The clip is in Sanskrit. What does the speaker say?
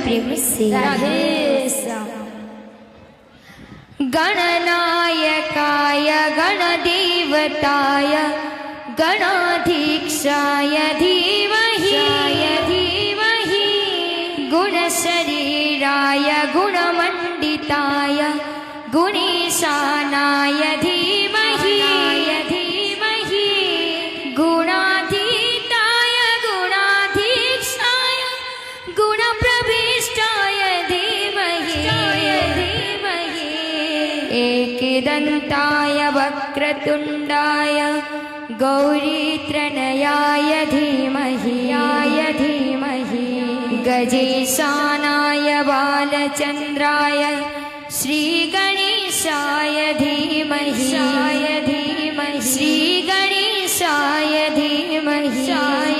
प्रेम से राधे श्याम। गणनायकाय गणदेवताय गणाधीक्षाय धीमहि गुणशरीराय गुणमण्डिताय गुणीशानाय धीमहि गुणातीताय गुणाधीक्षाय गुणप्रविष्टाय धीमहि एकदन्ताय वक्रतुण्डाय गौरीत्रनयाय धीमहि गजेशानाय बालचन्द्राय श्रीगणेशाय धीमहि श्रीगणेशाय धीमहि